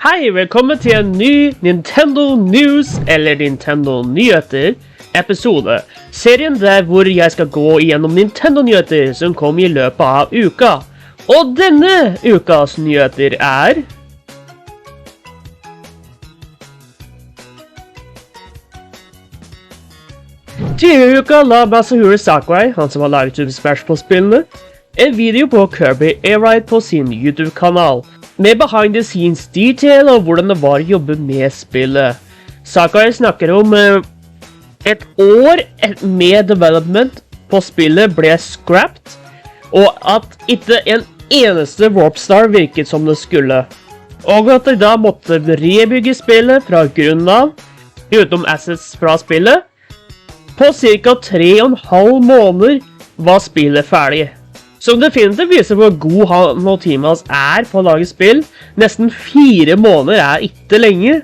Hei, velkommen til en ny Nintendo News, eller Nintendo Nyheter, episode. Serien der hvor jeg skal gå igjennom Nintendo-nyheter som kom i løpet av uka. Og denne ukas nyheter er... Tidligere uka la Masahiro Sakurai, han som har laget Super Smash Bros-spillene, en video på Kirby Air Ride på sin YouTube-kanal, med behind the scenes detail av hvordan det var å jobbe med spillet. Sakurai snakker om et år med development på spillet ble scrapped, og at ikke en eneste Warpstar virket som det skulle. Og at de da måtte rebygge spillet fra grunnen av, utenom assets fra spillet. På cirka 3,5 måneder var spillet ferdig. Som definitivt viser hvor god han og teamet hans er på å lage spill. Nesten 4 måneder er ikke lenge.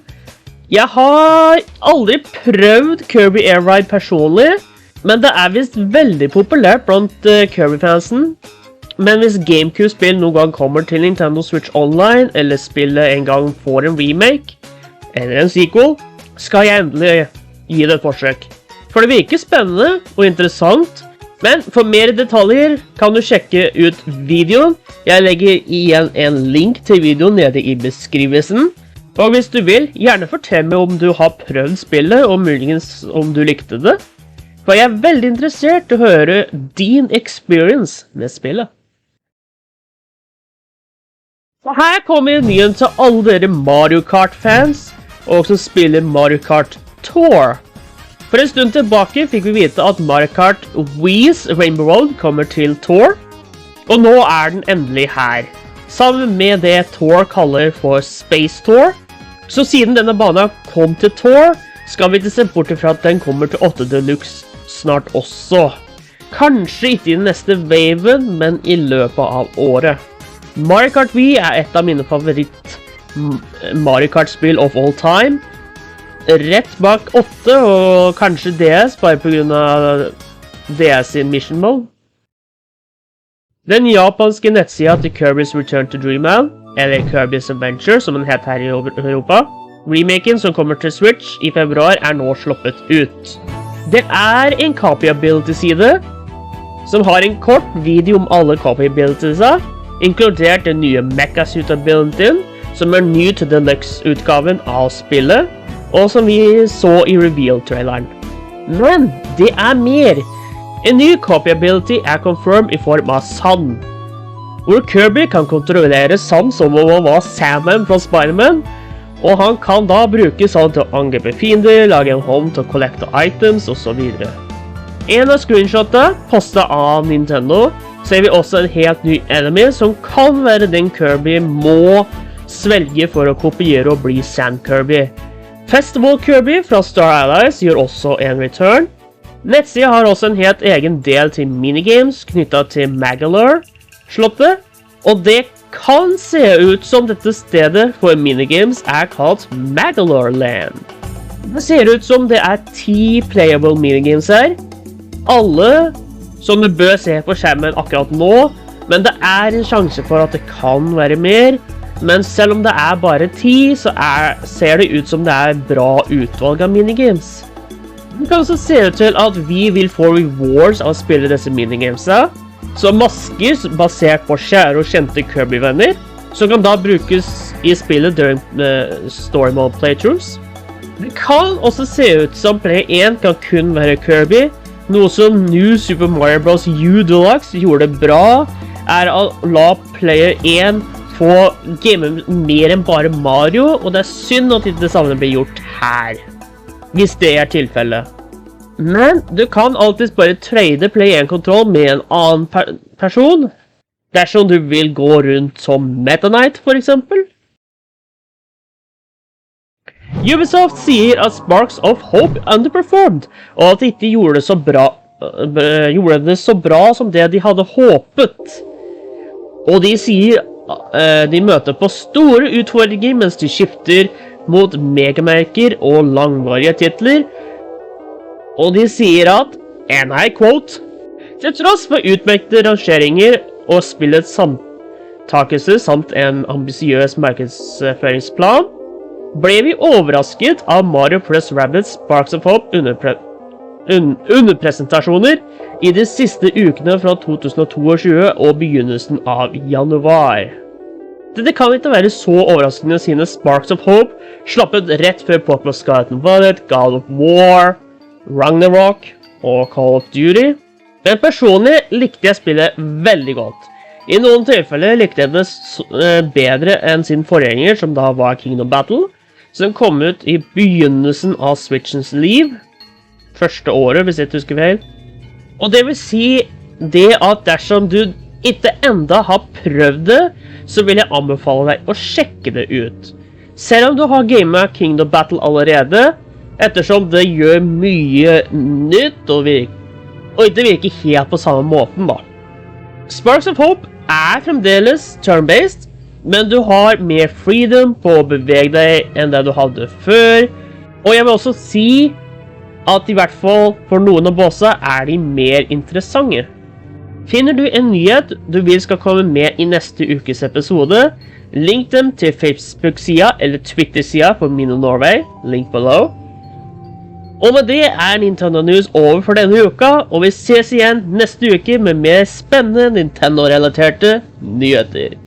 Jeg har aldri prøvd Kirby Air Ride personlig, men det er vist veldig populært blant Kirby-fansen. Men hvis GameCube-spill noen gang kommer til Nintendo Switch Online, eller spillet en gang får en remake, eller en sequel, skal jeg endelig gi det et forsøk. For det virker spennende og interessant. Men for mer detaljer kan du sjekke ut videoen. Jeg legger igjen en link til videoen nede i beskrivelsen. Og hvis du vil, gjerne fortell meg om du har prøvd spillet, og muligens om du likte det. For jeg er veldig interessert i å høre din experience med spillet. Så her kommer en nyhet til alle dere Mario Kart-fans, og som spiller Mario Kart Tour. For en stund tilbake fikk vi vite at Mario Kart Wii's Rainbow Road kommer til Tour, og nå er den endelig her, sammen med det Tour kaller for Space Tour. Så siden denne banen kom til Tour, skal vi ikke se bort fra at den kommer til 8 Deluxe snart også. Kanskje ikke i den neste waven, men i løpet av året. Mario Kart Wii er et av mine favoritt Mario Kart-spill of all time. Rett bak 8 og kanskje DS, bare på grunn av DS sin Mission Mode. Den japanske nettsida til Kirby's Return to Dreamland, eller Kirby's Adventure som den heter her i Europa, remaken som kommer til Switch i februar er nå sluppet ut. Det er en copyability-side som har en kort video om alle copyabilitiesa, inkludert den nye Mecha-suitabilityen, som er ny til Deluxe-utgaven av spillet, og som vi så i reveal-traileren. Men det er mer! En ny copyability er confirmed i form av sand, hvor Kirby kan kontrollere sand som om han var Sandman fra Spider-Man, og han kan da bruke sand til å angripe fiender, lage en hånd til å collecte items og så videre. En av screenshotene, postet av Nintendo, ser vi også en helt ny enemy som kan være den Kirby må svelge for å kopiere og bli Sand Kirby. Festival Kirby fra Star Allies gjør også en return. Nettsida har også en helt egen del til minigames knyttet til Magolor-slottet, og det kan se ut som dette stedet for minigames er kalt Magolor Land. Det ser ut som det er 10 playable minigames her, alle som du bør se på skjermen akkurat nå, men det er en sjanse for at det kan være mer. Men selv om det er bare 10, så ser det ut som det er bra utvalg av minigames. Det kan også se ut til at vi vil få rewards av å spille disse minigamesa. Så masker basert på kjære og kjente Kirby-venner, som kan da brukes i spillet during story mode playthroughs. Det kan også se ut som Player 1 kan kun være Kirby, noe som New Super Mario Bros. U Deluxe gjorde bra, er å la Player 1 få game mer enn bare Mario, og det er synd at det samme blir gjort her, hvis det er tilfellet. Men du kan alltid bare trade Play 1-kontroll med en annen person, dersom du vil gå rundt som Meta Knight for eksempel. Ubisoft sier at Sparks of Hope underperformed, og at de ikke gjorde det så bra som det de hadde håpet. Og de sier de møter på store utfordringer mens de skifter mot megamerker og langvarige titler. Og de sier at, and I quote, til tross for utmerkede rangeringer og spillets deltakelse samt en ambisiøs markedsføringsplan, ble vi overrasket av Mario + Rabbids Sparks of Hope underpresentasjoner i de siste ukene fra 2022 og begynnelsen av januar. Dette kan ikke være så overraskende siden Sparks of Hope slappet rett før Pokémon Scarlet and Violet, God of War, Ragnarok og Call of Duty. Men personlig likte jeg spillet veldig godt. I noen tilfeller likte jeg det bedre enn sin forgjenger, som da var Kingdom Battle, som kom ut i begynnelsen av Switchens liv. Første året, hvis jeg ikke husker feil. Og det vil si det at dersom du ikke enda har prøvd det, så vil jeg anbefale deg å sjekke det ut. Selv om du har gamet Kingdom Battle allerede, ettersom det gjør mye nytt og ikke virker helt på samme måten da. Sparks of Hope fremdeles turn-based, men du har mer freedom på å bevege deg enn det du hadde før. Og jeg vil også si at i hvert fall for noen av bossa de mer interessante. Finner du en nyhet du vil skal komme med i neste ukes episode, link dem til Facebook-sida eller Twitter-sida for Mino Norway, link below. Og med det Nintendo News over for denne uka, og vi ses igjen neste uke med mer spennende Nintendo-relaterte nyheter.